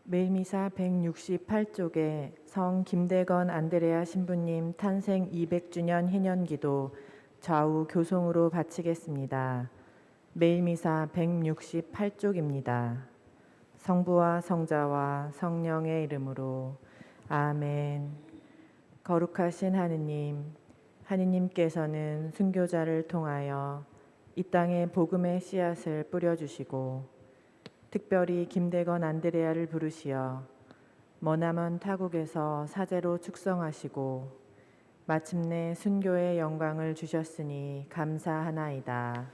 매일미사 168쪽에 성 김대건 안드레아 신부님 탄생 200주년 희년기도 좌우 교송으로 바치겠습니다. 매일미사 168쪽입니다. 성부와 성자와 성령의 이름으로 아멘. 거룩하신 하느님, 하느님께서는 순교자를 통하여 이 땅에 복음의 씨앗을 뿌려주시고 특별히 김대건 안드레아를 부르시어 머나먼 타국에서 사제로 축성하시고 마침내 순교의 영광을 주셨으니 감사하나이다.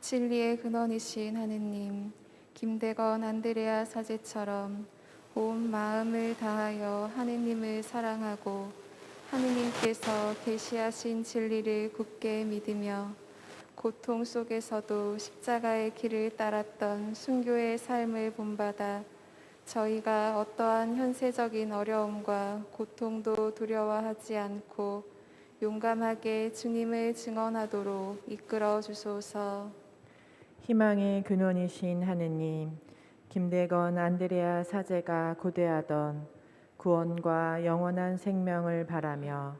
진리의 근원이신 하느님, 김대건 안드레아 사제처럼 온 마음을 다하여 하느님을 사랑하고 하느님께서 계시하신 진리를 굳게 믿으며 고통 속에서도 십자가의 길을 따랐던 순교의 삶을 본받아 저희가 어떠한 현세적인 어려움과 고통도 두려워하지 않고 용감하게 주님을 증언하도록 이끌어 주소서. 희망의 근원이신 하느님, 김대건 안드레아 사제가 고대하던 구원과 영원한 생명을 바라며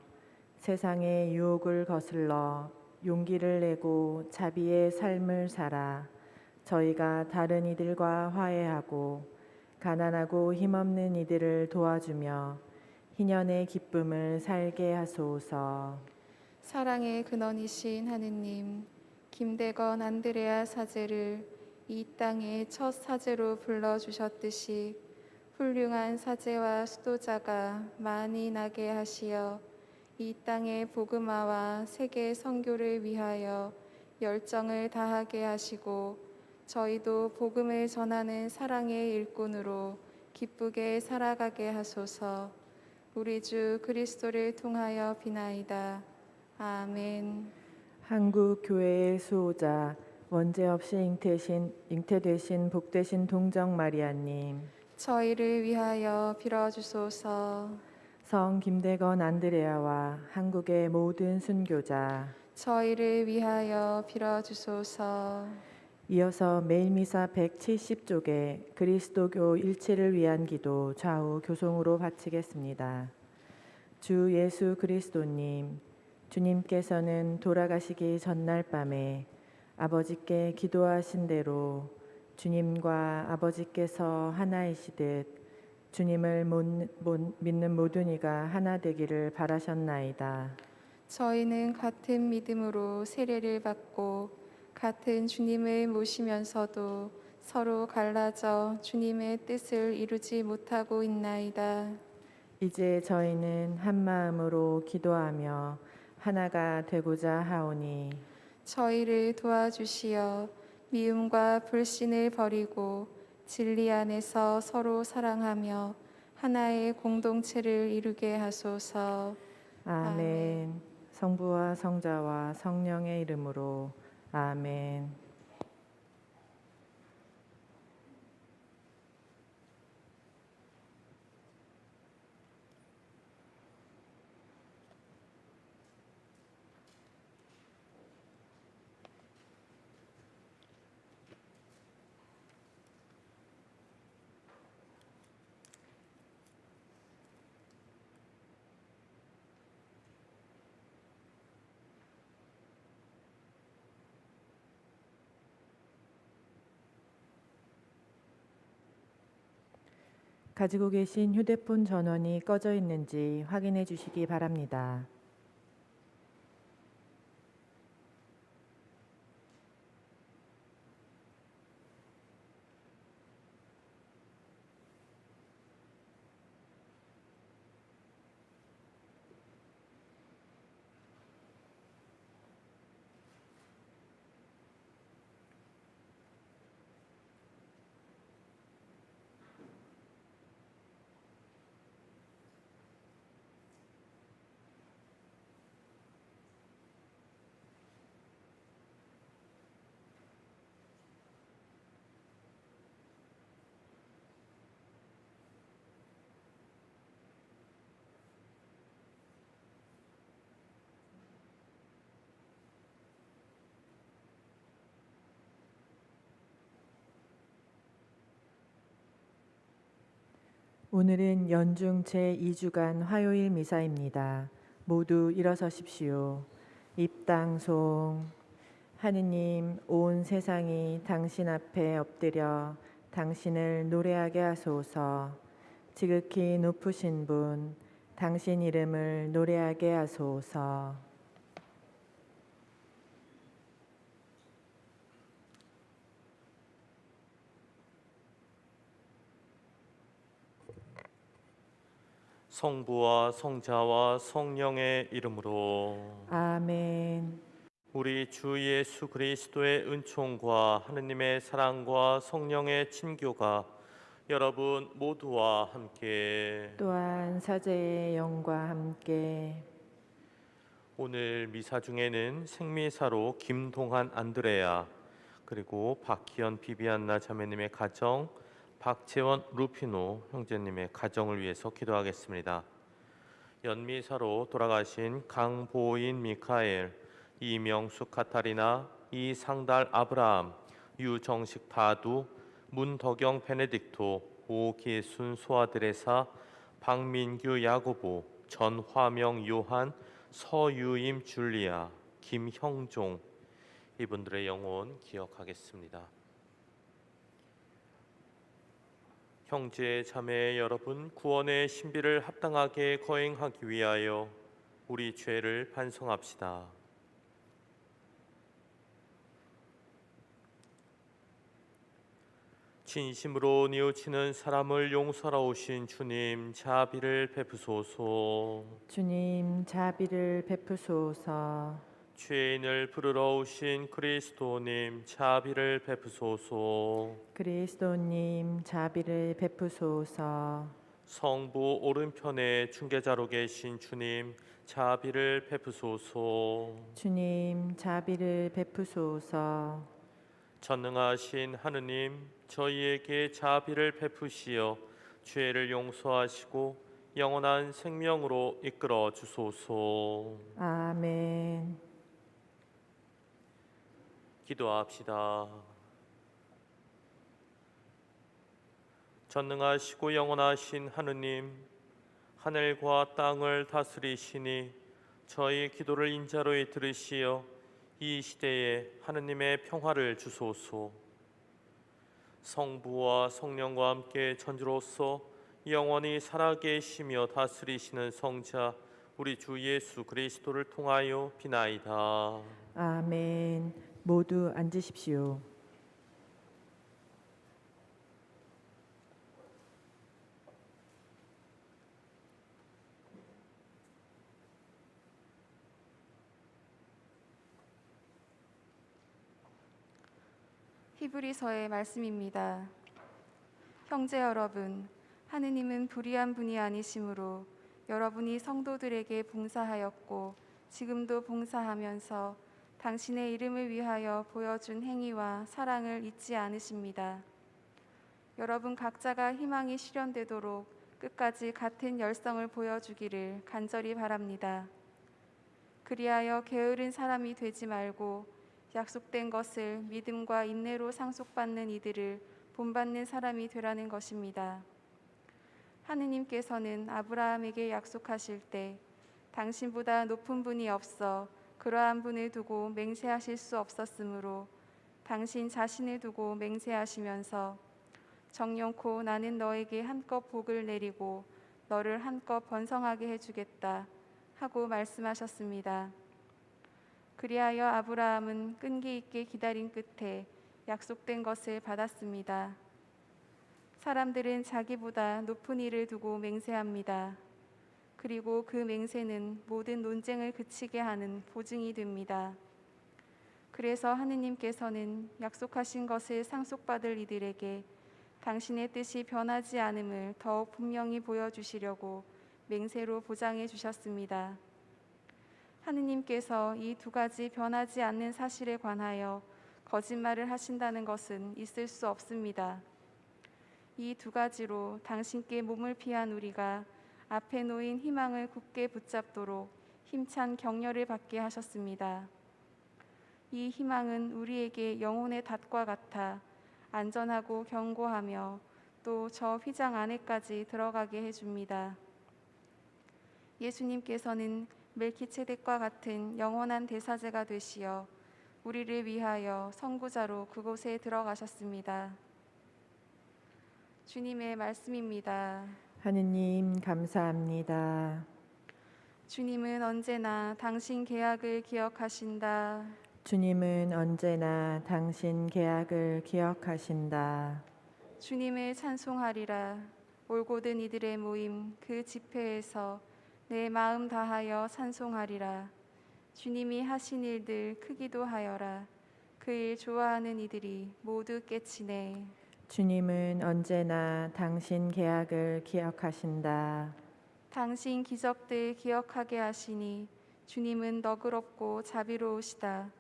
세상의 유혹을 거슬러 용기를 내고 자비의 삶을 살아 저희가 다른 이들과 화해하고 가난하고 힘없는 이들을 도와주며 희년의 기쁨을 살게 하소서. 사랑의 근원이신 하느님, 김대건 안드레아 사제를 이 땅의 첫 사제로 불러주셨듯이 훌륭한 사제와 수도자가 많이 나게 하시어 이 땅의 복음화와 세계 선교를 위하여 열정을 다하게 하시고 저희도 복음을 전하는 사랑의 일꾼으로 기쁘게 살아가게 하소서. 우리 주 그리스도를 통하여 비나이다. 아멘. 한국 교회의 수호자 원죄 없이 잉태되신 복되신 동정 마리아님, 저희를 위하여 빌어주소서. 성 김대건 안드레아와 한국의 모든 순교자, 저희를 위하여 빌어주소서. 이어서 매일미사 170쪽에 그리스도교 일체를 위한 기도 좌우 교송으로 바치겠습니다. 주 예수 그리스도님, 주님께서는 돌아가시기 전날 밤에 아버지께 기도하신 대로 주님과 아버지께서 하나이시듯 주님을 믿는 모든 이가 하나 되기를 바라셨나이다. 저희는 같은 믿음으로 세례를 받고 같은 주님을 모시면서도 서로 갈라져 주님의 뜻을 이루지 못하고 있나이다. 이제 저희는 한 마음으로 기도하며 하나가 되고자 하오니 저희를 도와주시어 미움과 불신을 버리고 진리 안에서 서로 사랑하며 하나의 공동체를 이루게 하소서. 아멘. 성부와 성자와 성령의 이름으로 아멘. 가지고 계신 휴대폰 전원이 꺼져 있는지 확인해 주시기 바랍니다. 오늘은 연중 제2주간 화요일 미사입니다. 모두 일어서십시오. 입당송. 하느님, 온 세상이 당신 앞에 엎드려 당신을 노래하게 하소서. 지극히 높으신 분, 당신 이름을 노래하게 하소서. 성부와 성자와 성령의 이름으로. 아멘. 우리 주 예수 그리스도의 은총과 하느님의 사랑과 성령의 친교가 여러분 모두와 함께. 또한 사제의 영과 함께. 오늘 미사 중에는 생미사로 김동한 안드레아, 그리고 박희연 비비안나 자매님의 가정, 박재원 루피노 형제님의 가정을 위해서 기도하겠습니다. 연미사로 돌아가신 강보인 미카엘, 이명숙 카타리나, 이상달 아브라함, 유정식 다두, 문덕영 베네딕토, 오기순 소아드레사, 박민규 야고보, 전화명 요한, 서유임 줄리아, 김형종, 이분들의 영혼 기억하겠습니다. 형제 자매 여러분, 구원의 신비를 합당하게 거행하기 위하여 우리 죄를 반성합시다. 진심으로 뉘우치는 사람을 용서하러 오신 주님, 자비를 베푸소서. 주님, 자비를 베푸소서. 죄인을 부르러 오신 그리스도님, 자비를 베푸소서. 그리스도님, 자비를 베푸소서. 성부 오른편에 중개자로 계신 주님, 자비를 베푸소서. 주님, 자비를 베푸소서. 전능하신 하느님, 저희에게 자비를 베푸시어 죄를 용서하시고 영원한 생명으로 이끌어 주소서. 아멘. 기도합시다. 전능하시고 영원하신 하느님, 하늘과 땅을 다스리시니 저희 기도를 인자로이 들으시어 이 시대에 하느님의 평화를 주소서. 성부와 성령과 함께 천주로서 영원히 살아계시며 다스리시는 성자 우리 주 예수 그리스도를 통하여 비나이다. 아멘. 모두 앉으십시오. 히브리서의 말씀입니다. 형제 여러분, 하느님은 불의한 분이 아니시므로 여러분이 성도들에게 봉사하였고 지금도 봉사하면서 당신의 이름을 위하여 보여준 행위와 사랑을 잊지 않으십니다. 여러분 각자가 희망이 실현되도록 끝까지 같은 열성을 보여주기를 간절히 바랍니다. 그리하여 게으른 사람이 되지 말고 약속된 것을 믿음과 인내로 상속받는 이들을 본받는 사람이 되라는 것입니다. 하느님께서는 아브라함에게 약속하실 때 당신보다 높은 분이 없어 그러한 분을 두고 맹세하실 수 없었으므로 당신 자신을 두고 맹세하시면서 정령코 나는 너에게 한껏 복을 내리고 너를 한껏 번성하게 해주겠다 하고 말씀하셨습니다. 그리하여 아브라함은 끈기 있게 기다린 끝에 약속된 것을 받았습니다. 사람들은 자기보다 높은 이를 두고 맹세합니다. 그리고 그 맹세는 모든 논쟁을 그치게 하는 보증이 됩니다. 그래서 하느님께서는 약속하신 것을 상속받을 이들에게 당신의 뜻이 변하지 않음을 더욱 분명히 보여주시려고 맹세로 보장해 주셨습니다. 하느님께서 이 두 가지 변하지 않는 사실에 관하여 거짓말을 하신다는 것은 있을 수 없습니다. 이 두 가지로 당신께 몸을 피한 우리가 앞에 놓인 희망을 굳게 붙잡도록 힘찬 격려를 받게 하셨습니다. 이 희망은 우리에게 영혼의 닷과 같아 안전하고 견고하며 또 저 휘장 안에까지 들어가게 해줍니다. 예수님께서는 멜키ጼ덱과 같은 영원한 대사제가 되시어 우리를 위하여 선구자로 그곳에 들어가셨습니다. 주님의 말씀입니다. 하느님 감사합니다. 주님은 언제나 당신 계약을 기억하신다. 주님은 언제나 당신 계약을 기억하신다. 주님을 찬송하리라. 올곧은 이들의 모임 그 집회에서 내 마음 다하여 찬송하리라. 주님이 하신 일들 크기도 하여라. 그 일 좋아하는 이들이 모두 깨치네. 주님은 언제나 당신 계약을 기억하신다. 당신 기적들 기억하게 하시니 주님은 너그럽고 자비로우시다.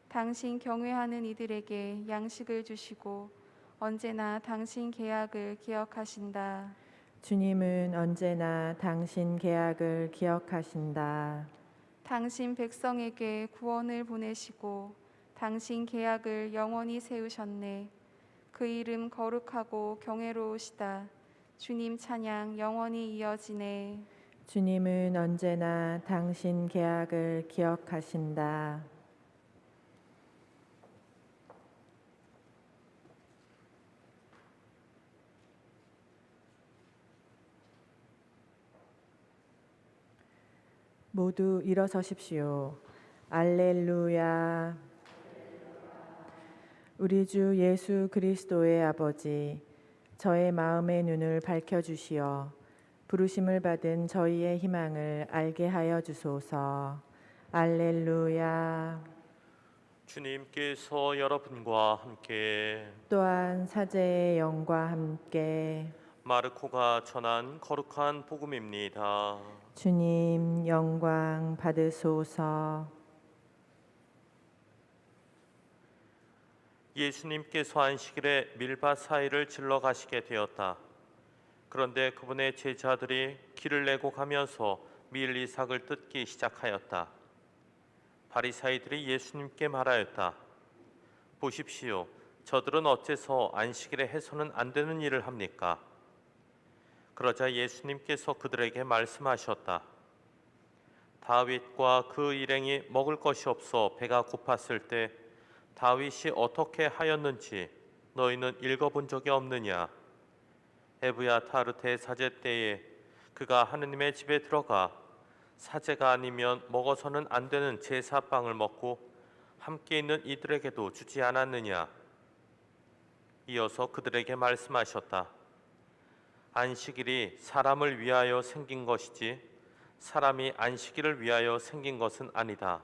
당신 경외하는 이들에게 양식을 주시고 언제나 당신 계약을 기억하신다. 주님은 언제나 당신 계약을 기억하신다. 당신 백성에게 구원을 보내시고 당신 계약을 영원히 세우셨네. 그 이름 거룩하고 경외로우시다. 주님 찬양 영원히 이어지네. 주님은 언제나 당신 계약을 기억하신다. 모두 일어서십시오. 알렐루야. 우리 주 예수 그리스도의 아버지, 저의 마음의 눈을 밝혀주시어 부르심을 받은 저희의 희망을 알게 하여 주소서. 알렐루야. 주님께서 여러분과 함께 또한 사제의 영과 함께 마르코가 전한 거룩한 복음입니다. 주님 영광 받으소서. 예수님께서 안식일에 밀밭 사이를 질러 가시게 되었다. 그런데 그분의 제자들이 길을 내고 가면서 밀 이삭을 뜯기 시작하였다. 바리사이들이 예수님께 말하였다. 보십시오. 저들은 어째서 안식일에 해서는 안 되는 일을 합니까? 그러자 예수님께서 그들에게 말씀하셨다. 다윗과 그 일행이 먹을 것이 없어 배가 고팠을 때 다윗이 어떻게 하였는지 너희는 읽어본 적이 없느냐? 에브야타르 대사제 때에 그가 하느님의 집에 들어가 사제가 아니면 먹어서는 안 되는 제사빵을 먹고 함께 있는 이들에게도 주지 않았느냐? 이어서 그들에게 말씀하셨다. 안식일이 사람을 위하여 생긴 것이지 사람이 안식일을 위하여 생긴 것은 아니다.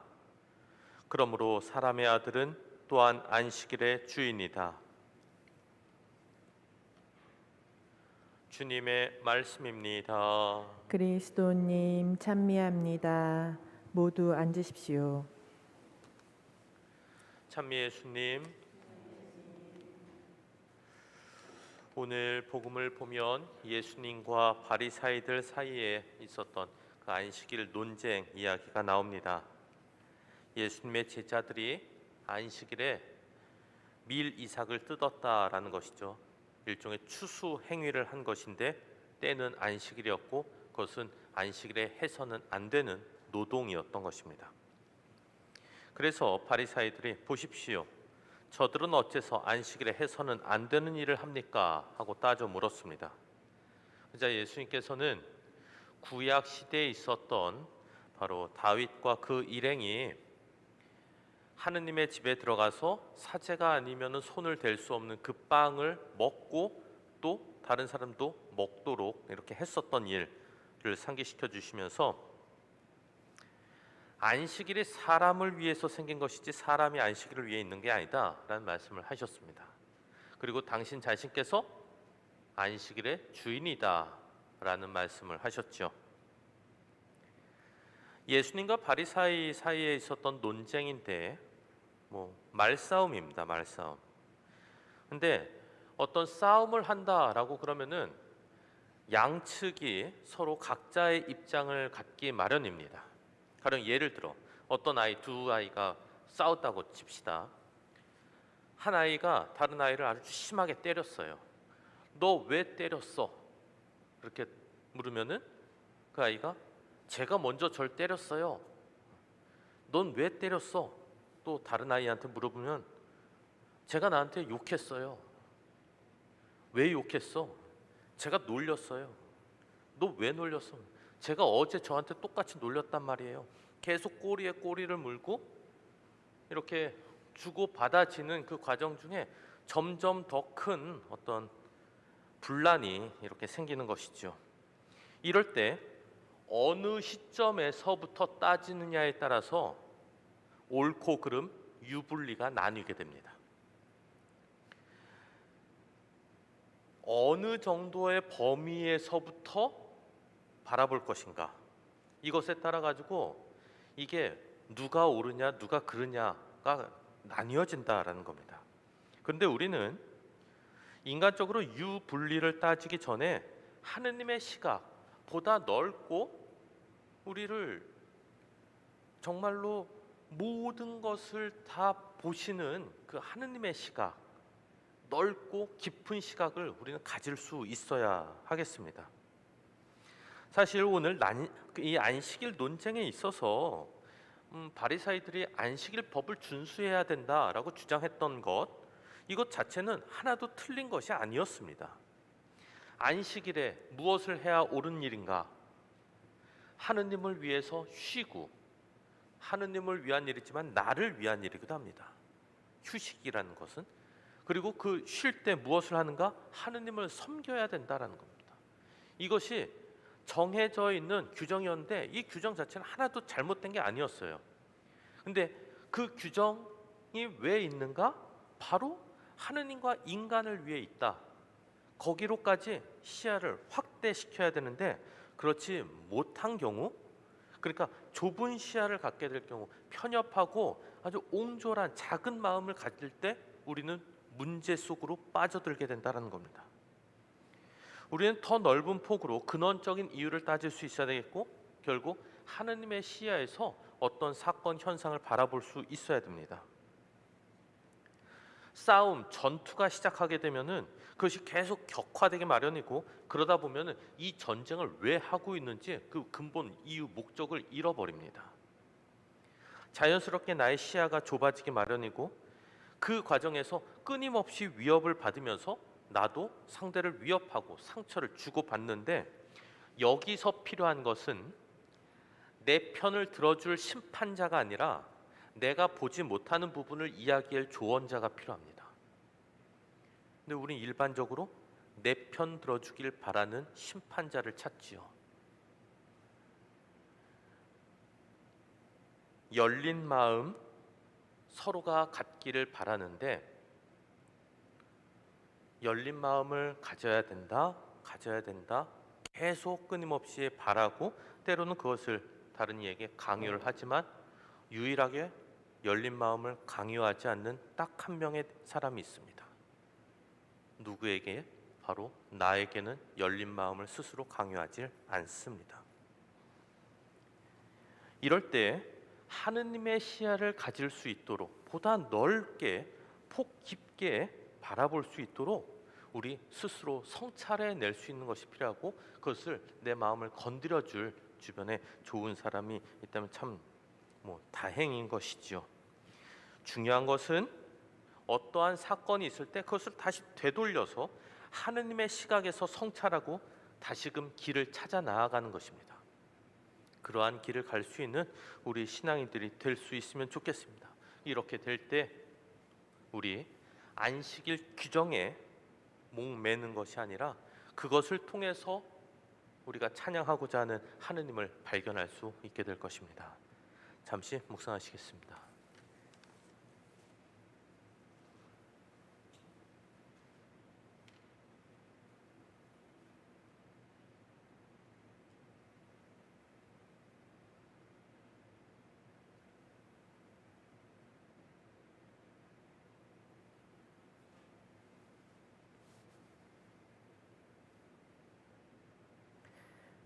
그러므로 사람의 아들은 또한 안식일의 주인이다. 주님의 말씀입니다. 그리스도님 찬미합니다. 모두 앉으십시오. 찬미 예수님, 오늘 복음을 보면 예수님과 바리사이들 사이에 있었던 그 안식일 논쟁 이야기가 나옵니다. 예수님의 제자들이 안식일에 밀 이삭을 뜯었다라는 것이죠. 일종의 추수 행위를 한 것인데 때는 안식일이었고 그것은 안식일에 해서는 안 되는 노동이었던 것입니다. 그래서 바리사이들이 보십시오. 저들은 어째서 안식일에 해서는 안 되는 일을 합니까? 하고 따져 물었습니다. 그러자 예수님께서는 구약 시대에 있었던 바로 다윗과 그 일행이 하느님의 집에 들어가서 사제가 아니면 손을 댈 수 없는 그 빵을 먹고 또 다른 사람도 먹도록 이렇게 했었던 일을 상기시켜 주시면서 안식일이 사람을 위해서 생긴 것이지 사람이 안식일을 위해 있는 게 아니다 라는 말씀을 하셨습니다. 그리고 당신 자신께서 안식일의 주인이다 라는 말씀을 하셨죠. 예수님과 바리사이 사이에 있었던 논쟁인데 말싸움입니다. 말싸움. 근데 어떤 싸움을 한다라고 그러면은 양측이 서로 각자의 입장을 갖기 마련입니다. 가령 예를 들어 어떤 두 아이가 싸웠다고 칩시다. 한 아이가 다른 아이를 아주 심하게 때렸어요. 너 왜 때렸어? 그렇게 물으면은 그 아이가 제가 먼저 절 때렸어요. 넌 왜 때렸어? 또 다른 아이한테 물어보면 제가 나한테 욕했어요. 왜 욕했어? 제가 놀렸어요. 너 왜 놀렸어? 제가 어제 저한테 똑같이 놀렸단 말이에요. 계속 꼬리에 꼬리를 물고 이렇게 주고 받아지는 그 과정 중에 점점 더 큰 어떤 분란이 이렇게 생기는 것이죠. 이럴 때 어느 시점에서부터 따지느냐에 따라서 옳고 그름, 유불리가 나뉘게 됩니다. 어느 정도의 범위에서부터 바라볼 것인가, 이것에 따라 가지고 이게 누가 옳으냐 누가 그르냐가 나뉘어진다라는 겁니다. 그런데 우리는 인간적으로 유분리를 따지기 전에 하느님의 시각보다 넓고 우리를 정말로 모든 것을 다 보시는 그 하느님의 시각, 넓고 깊은 시각을 우리는 가질 수 있어야 하겠습니다. 사실 오늘 이 안식일 논쟁에 있어서 바리사이들이 안식일 법을 준수해야 된다라고 주장했던 것, 이것 자체는 하나도 틀린 것이 아니었습니다. 안식일에 무엇을 해야 옳은 일인가? 하느님을 위해서 쉬고, 하느님을 위한 일이지만 나를 위한 일이기도 합니다. 휴식이라는 것은. 그리고 그 쉴 때 무엇을 하는가? 하느님을 섬겨야 된다라는 겁니다. 이것이 정해져 있는 규정이었는데 이 규정 자체는 하나도 잘못된 게 아니었어요. 근데 그 규정이 왜 있는가? 바로 하느님과 인간을 위해 있다. 거기로까지 시야를 확대시켜야 되는데 그렇지 못한 경우, 그러니까 좁은 시야를 갖게 될 경우, 편협하고 아주 옹졸한 작은 마음을 가질 때 우리는 문제 속으로 빠져들게 된다는 겁니다. 우리는 더 넓은 폭으로 근원적인 이유를 따질 수 있어야 되겠고, 결국 하느님의 시야에서 어떤 사건 현상을 바라볼 수 있어야 됩니다. 싸움, 전투가 시작하게 되면은 그것이 계속 격화되기 마련이고, 그러다 보면은 이 전쟁을 왜 하고 있는지 그 근본 이유, 목적을 잃어버립니다. 자연스럽게 나의 시야가 좁아지기 마련이고, 그 과정에서 끊임없이 위협을 받으면서 나도 상대를 위협하고 상처를 주고받는데, 여기서 필요한 것은 내 편을 들어줄 심판자가 아니라 내가 보지 못하는 부분을 이야기할 조언자가 필요합니다. 근데 우린 일반적으로 내 편 들어주길 바라는 심판자를 찾지요. 열린 마음 서로가 갖기를 바라는데, 열린 마음을 가져야 된다 계속 끊임없이 바라고, 때로는 그것을 다른 이에게 강요를 하지만 유일하게 열린 마음을 강요하지 않는 딱 한 명의 사람이 있습니다. 누구에게? 바로 나에게는 열린 마음을 스스로 강요하지 않습니다. 이럴 때 하느님의 시야를 가질 수 있도록, 보다 넓게 폭 깊게 바라볼 수 있도록 우리 스스로 성찰해 낼 수 있는 것이 필요하고, 그것을 내 마음을 건드려 줄 주변에 좋은 사람이 있다면 참 다행인 것이죠. 중요한 것은 어떠한 사건이 있을 때 그것을 다시 되돌려서 하느님의 시각에서 성찰하고 다시금 길을 찾아 나아가는 것입니다. 그러한 길을 갈 수 있는 우리 신앙인들이 될 수 있으면 좋겠습니다. 이렇게 될 때 우리 안식일 규정에 목매는 것이 아니라 그것을 통해서 우리가 찬양하고자 하는 하느님을 발견할 수 있게 될 것입니다. 잠시 묵상하시겠습니다.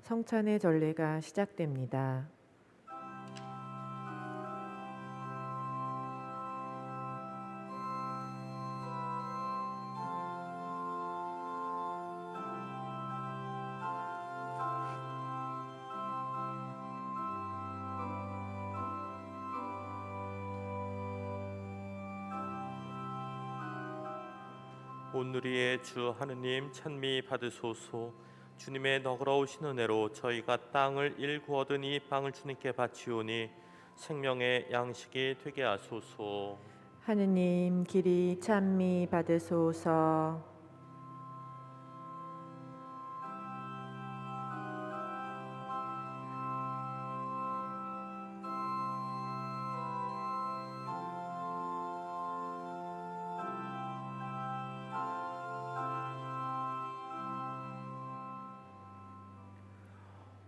성찬의 전례가 시작됩니다. 오늘의 주 하느님 찬미 받으소서. 주님의 너그러우신 은혜로 저희가 땅을 일구 얻은 이 빵을 주님께 바치오니 생명의 양식이 되게 하소서. 하느님 길이 찬미 받으소서.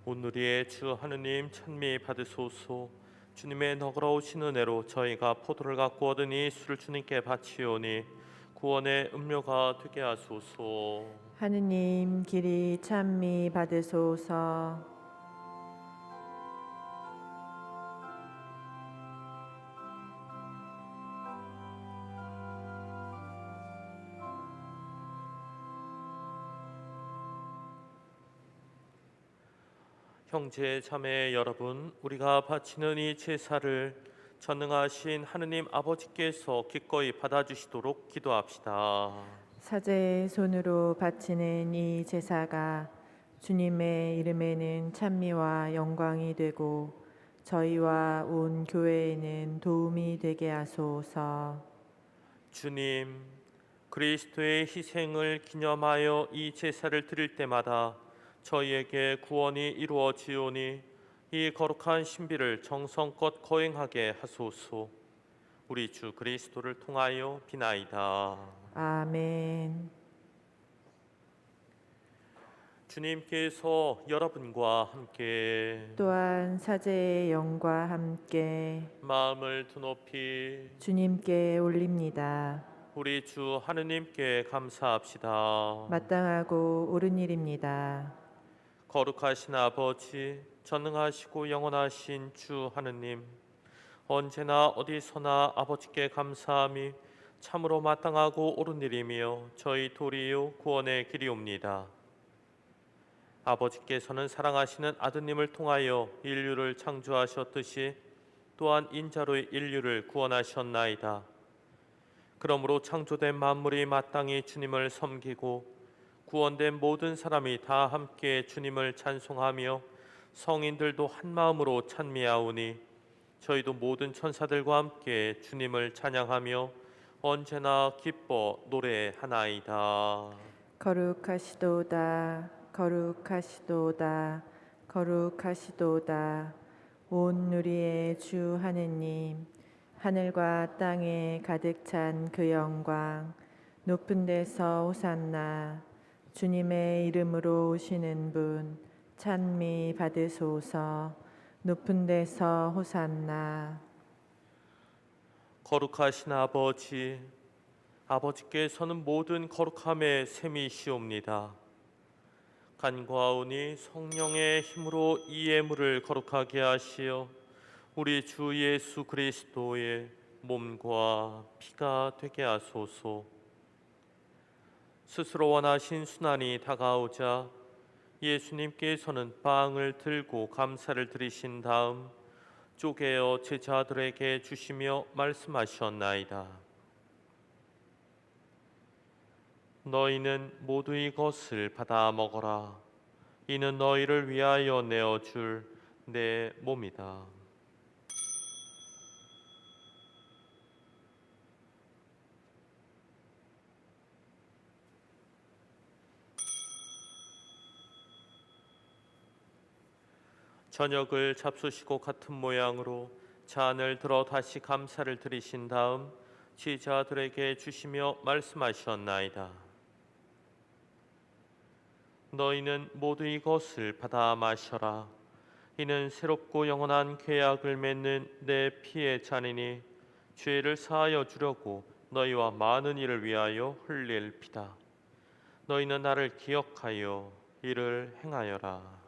오늘의 주 하느님 찬미 받으소서. 주님의 너그러우신 은혜로 저희가 포도를 갖고 얻은 이 술을 주님께 바치오니 구원의 음료가 되게 하소서. 하느님 길이 찬미 받으소서. 형제 자매 여러분, 우리가 바치는 이 제사를 전능하신 하느님 아버지께서 기꺼이 받아주시도록 기도합시다. 사제의 손으로 바치는 이 제사가 주님의 이름에는 찬미와 영광이 되고 저희와 온 교회에는 도움이 되게 하소서. 주님, 그리스도의 희생을 기념하여 이 제사를 드릴 때마다 저희에게 구원이 이루어지오니 이 거룩한 신비를 정성껏 거행하게 하소서. 우리 주 그리스도를 통하여 비나이다. 아멘. 주님께서 여러분과 함께 또한 사제의 영과 함께 마음을 드높이 주님께 올립니다. 우리 주 하느님께 감사합시다. 마땅하고 옳은 일입니다. 거룩하신 아버지, 전능하시고 영원하신 주 하느님, 언제나 어디서나 아버지께 감사함이 참으로 마땅하고 옳은 일이며 저희 도리요 구원의 길이옵니다. 아버지께서는 사랑하시는 아드님을 통하여 인류를 창조하셨듯이 또한 인자로 인류를 구원하셨나이다. 그러므로 창조된 만물이 마땅히 주님을 섬기고 구원된 모든 사람이 다 함께 주님을 찬송하며 성인들도 한 마음으로 찬미하오니 저희도 모든 천사들과 함께 주님을 찬양하며 언제나 기뻐 노래하나이다. 거룩하시도다 거룩하시도다 거룩하시도다 온 우리의 주 하느님 하늘과 땅에 가득 찬 그 영광 높은 데서 호산나 주님의 이름으로 오시는 분 찬미 받으소서. 높은 데서 호산나. 거룩하신 아버지, 아버지께서는 모든 거룩함의 셈이시옵니다. 간구하오니 성령의 힘으로 이 예물을 거룩하게 하시어 우리 주 예수 그리스도의 몸과 피가 되게 하소서. 스스로 원하신 순환이 다가오자 예수님께서는 빵을 들고 감사를 드리신 다음 쪼개어 제자들에게 주시며 말씀하셨나이다. 너희는 모두 이것을 받아 먹어라. 이는 너희를 위하여 내어줄 내 몸이다. 저녁을 잡수시고 같은 모양으로 잔을 들어 다시 감사를 드리신 다음 제자들에게 주시며 말씀하셨나이다. 너희는 모두 이것을 받아 마셔라. 이는 새롭고 영원한 계약을 맺는 내 피의 잔이니 죄를 사하여 주려고 너희와 많은 이를 위하여 흘릴 피다. 너희는 나를 기억하여 이를 행하여라.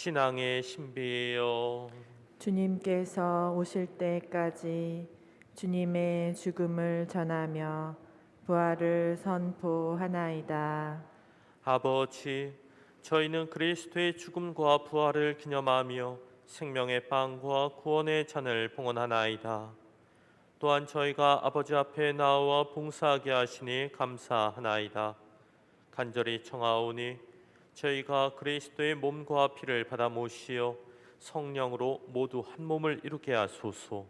신앙의 신비예요. 주님께서 오실 때까지 주님의 죽음을 전하며 부활을 선포하나이다. 아버지, 저희는 그리스도의 죽음과 부활을 기념하며 생명의 빵과 구원의 잔을 봉헌하나이다. 또한 저희가 아버지 앞에 나와 봉사하게 하시니 감사하나이다. 간절히 청하오니 저희가 그리스도의 몸과 피를 받아 모시어 성령으로 모두 한 몸을 이루게 하소서.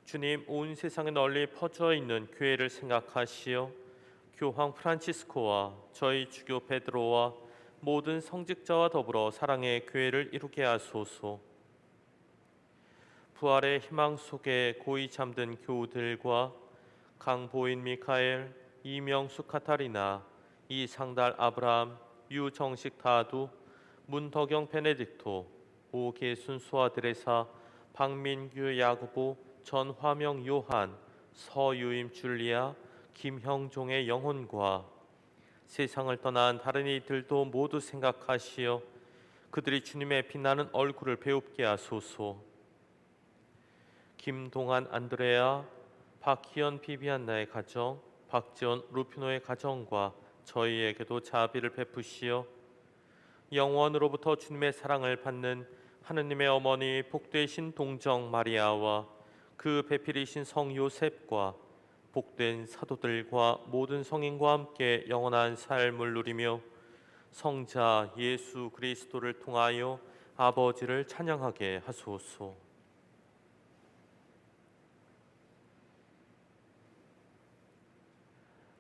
주님, 온 세상에 널리 퍼져 있는 교회를 생각하시어 교황 프란치스코와 저희 주교 베드로와 모든 성직자와 더불어 사랑의 교회를 이루게 하소서. 부활의 희망 속에 고이 잠든 교우들과 강보인 미카엘, 이명수 카타리나, 이상달 아브라함, 유정식 다두, 문덕영 베네딕토, 오계순 수아드레사, 박민규 야구보, 전화명 요한, 서유임 줄리아, 김형종의 영혼과 세상을 떠난 다른 이들도 모두 생각하시어 그들이 주님의 빛나는 얼굴을 배웁게 하소서. 김동한 안드레아, 박희연 비비안나의 가정, 박지원 루피노의 가정과 저희에게도 자비를 베푸시어 영원으로부터 주님의 사랑을 받는 하느님의 어머니 복되신 동정 마리아와 그 배필이신 성 요셉과 복된 사도들과 모든 성인과 함께 영원한 삶을 누리며 성자 예수 그리스도를 통하여 아버지를 찬양하게 하소서.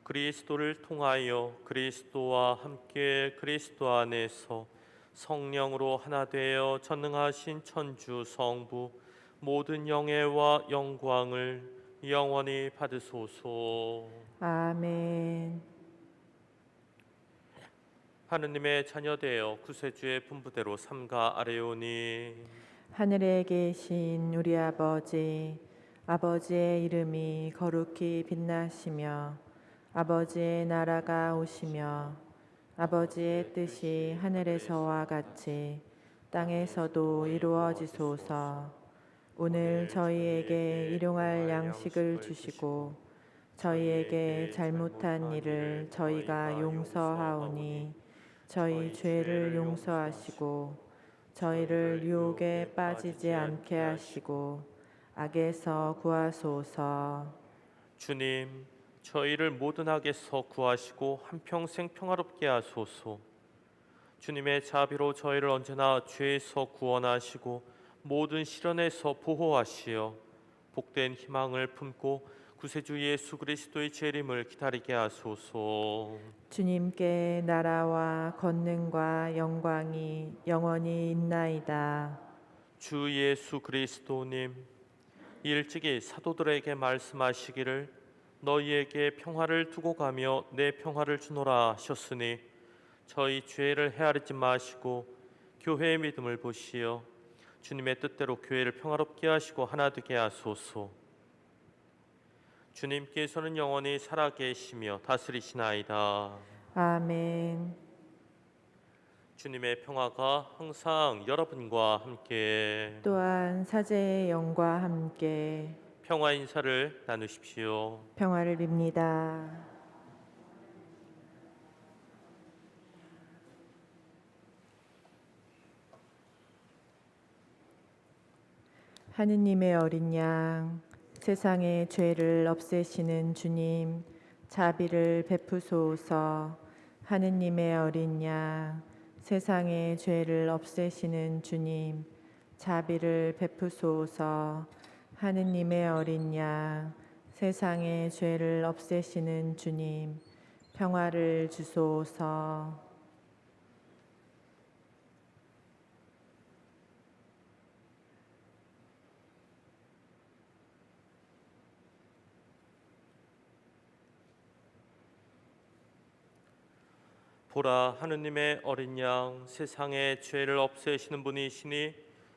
그리스도를 통하여 그리스도와 함께 그리스도 안에서 성령으로 하나 되어 전능하신 천주 성부 모든 영예와 영광을 영원히 받으소서. 아멘. 하느님의 자녀되어 구세주의 분부대로 삼가 아뢰오니 하늘에 계신 우리 아버지, 아버지의 이름이 거룩히 빛나시며 아버지의 나라가 오시며 아버지의 뜻이 하늘에서와 같이 땅에서도 이루어지소서. 오늘 저희에게 일용할 양식을 주시고 저희에게 잘못한 일을 저희가 용서하오니 저희 죄를 용서하시고 저희를 유혹에 빠지지 않게 하시고 악에서 구하소서. 주님, 저희를 모든 악에서 구하시고 한평생 평화롭게 하소서. 주님의 자비로 저희를 언제나 죄에서 구원하시고 모든 시련에서 보호하시어 복된 희망을 품고 구세주 예수 그리스도의 재림을 기다리게 하소서. 주님께 나라와 권능과 영광이 영원히 있나이다. 주 예수 그리스도님, 일찍이 사도들에게 말씀하시기를 너희에게 평화를 두고 가며 내 평화를 주노라 하셨으니 저희 죄를 헤아리지 마시고 교회의 믿음을 보시어 주님의 뜻대로 교회를 평화롭게 하시고 하나 되게 하소서. 주님께서는 영원히 살아계시며 다스리시나이다. 아멘. 주님의 평화가 항상 여러분과 함께 또한 사제의 영과 함께 평화 인사를 나누십시오. 평화를 빕니다. 하느님의 어린 양, 세상의 죄를 없애시는 주님, 자비를 베푸소서. 하느님의 어린 양, 세상의 죄를 없애시는 주님, 자비를 베푸소서. 하느님의 어린 양, 세상의 죄를 없애시는 주님, 평화를 주소서. 보라, 하느님의 어린 양, 세상의 죄를 없애시는 분이시니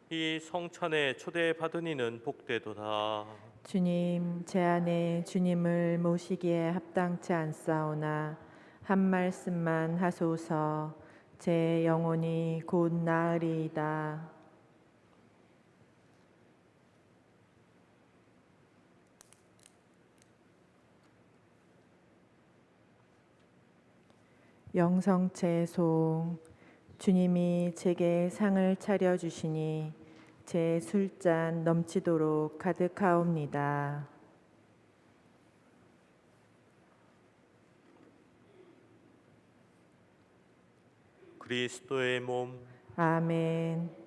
이 성찬에 초대받은 이는 복되도다. 주님, 제 안에 주님을 모시기에 합당치 않사오나 한 말씀만 하소서. 제 영혼이 곧 나으리이다. 영성체 송. 주님이 제게 상을 차려 주시니 제 술잔 넘치도록 가득하옵니다. 그리스도의 몸, 아멘.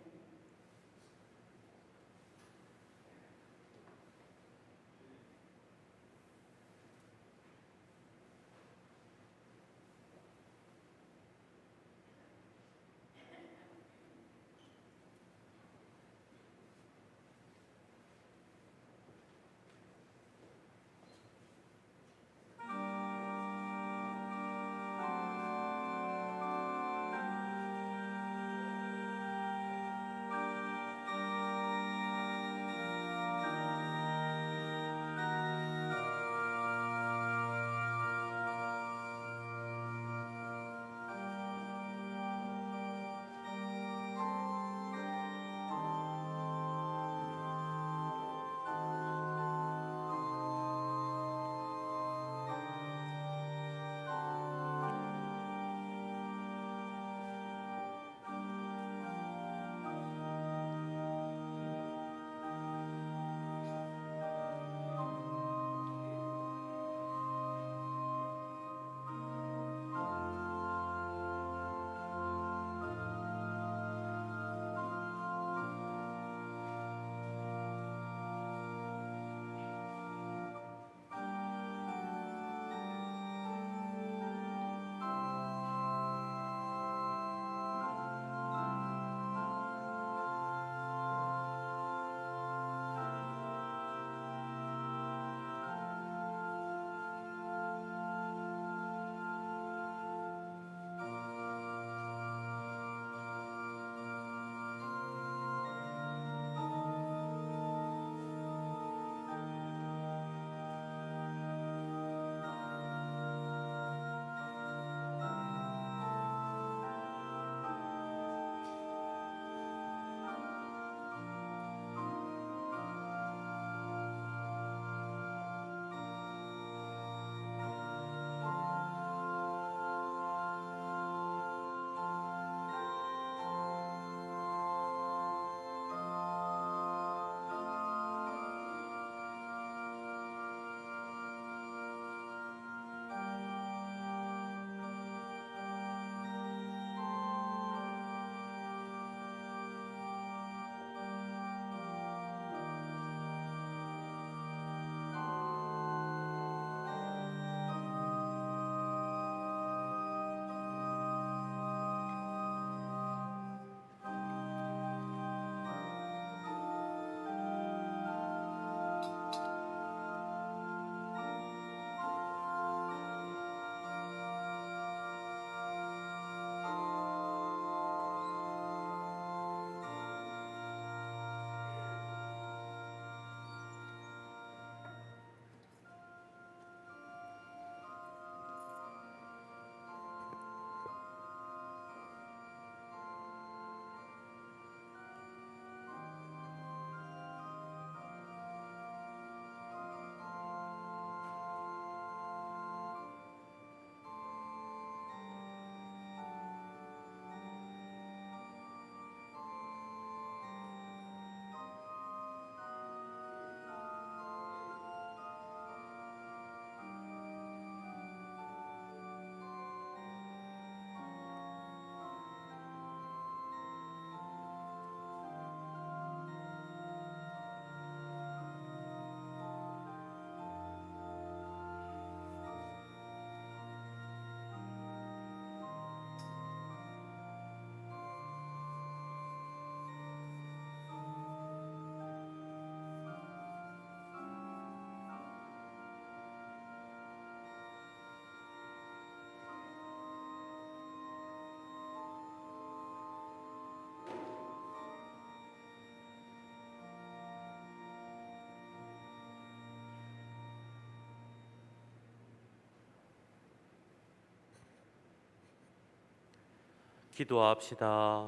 기도합시다.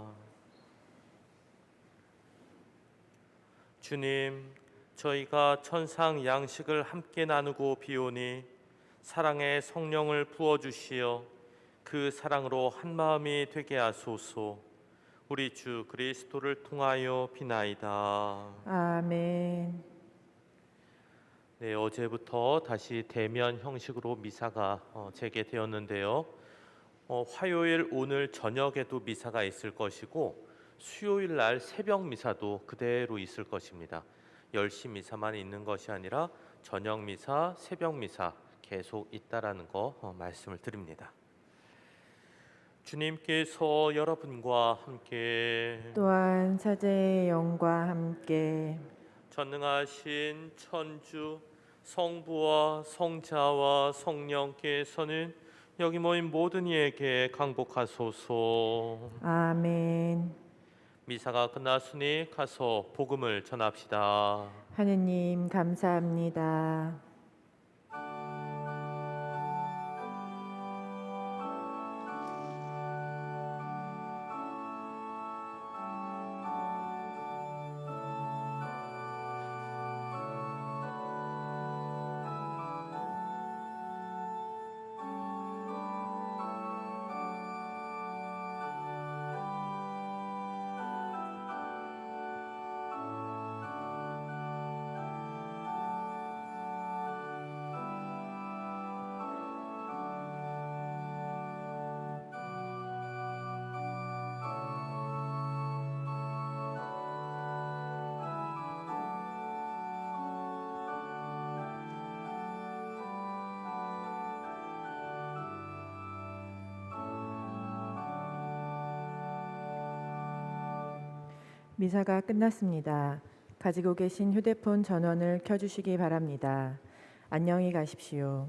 주님, 저희가 천상 양식을 함께 나누고 비오니 사랑의 성령을 부어주시어 그 사랑으로 한 마음이 되게 하소서. 우리 주 그리스도를 통하여 비나이다. 아멘. 네, 어제부터 다시 대면 형식으로 미사가 재개되었는데요. 화요일 오늘 저녁에도 미사가 있을 것이고 수요일 날 새벽 미사도 그대로 있을 것입니다. 10시 미사만 있는 것이 아니라 저녁 미사, 새벽 미사 계속 있다라는 거 말씀을 드립니다. 주님께서 여러분과 함께 또한 사제의 영과 함께 전능하신 천주 성부와 성자와 성령께서는 여기 모인 모든 이에게 강복하소서. 아멘. 미사가 끝났으니 가서 복음을 전합시다. 하느님 감사합니다. 미사가 끝났습니다. 가지고 계신 휴대폰 전원을 켜주시기 바랍니다. 안녕히 가십시오.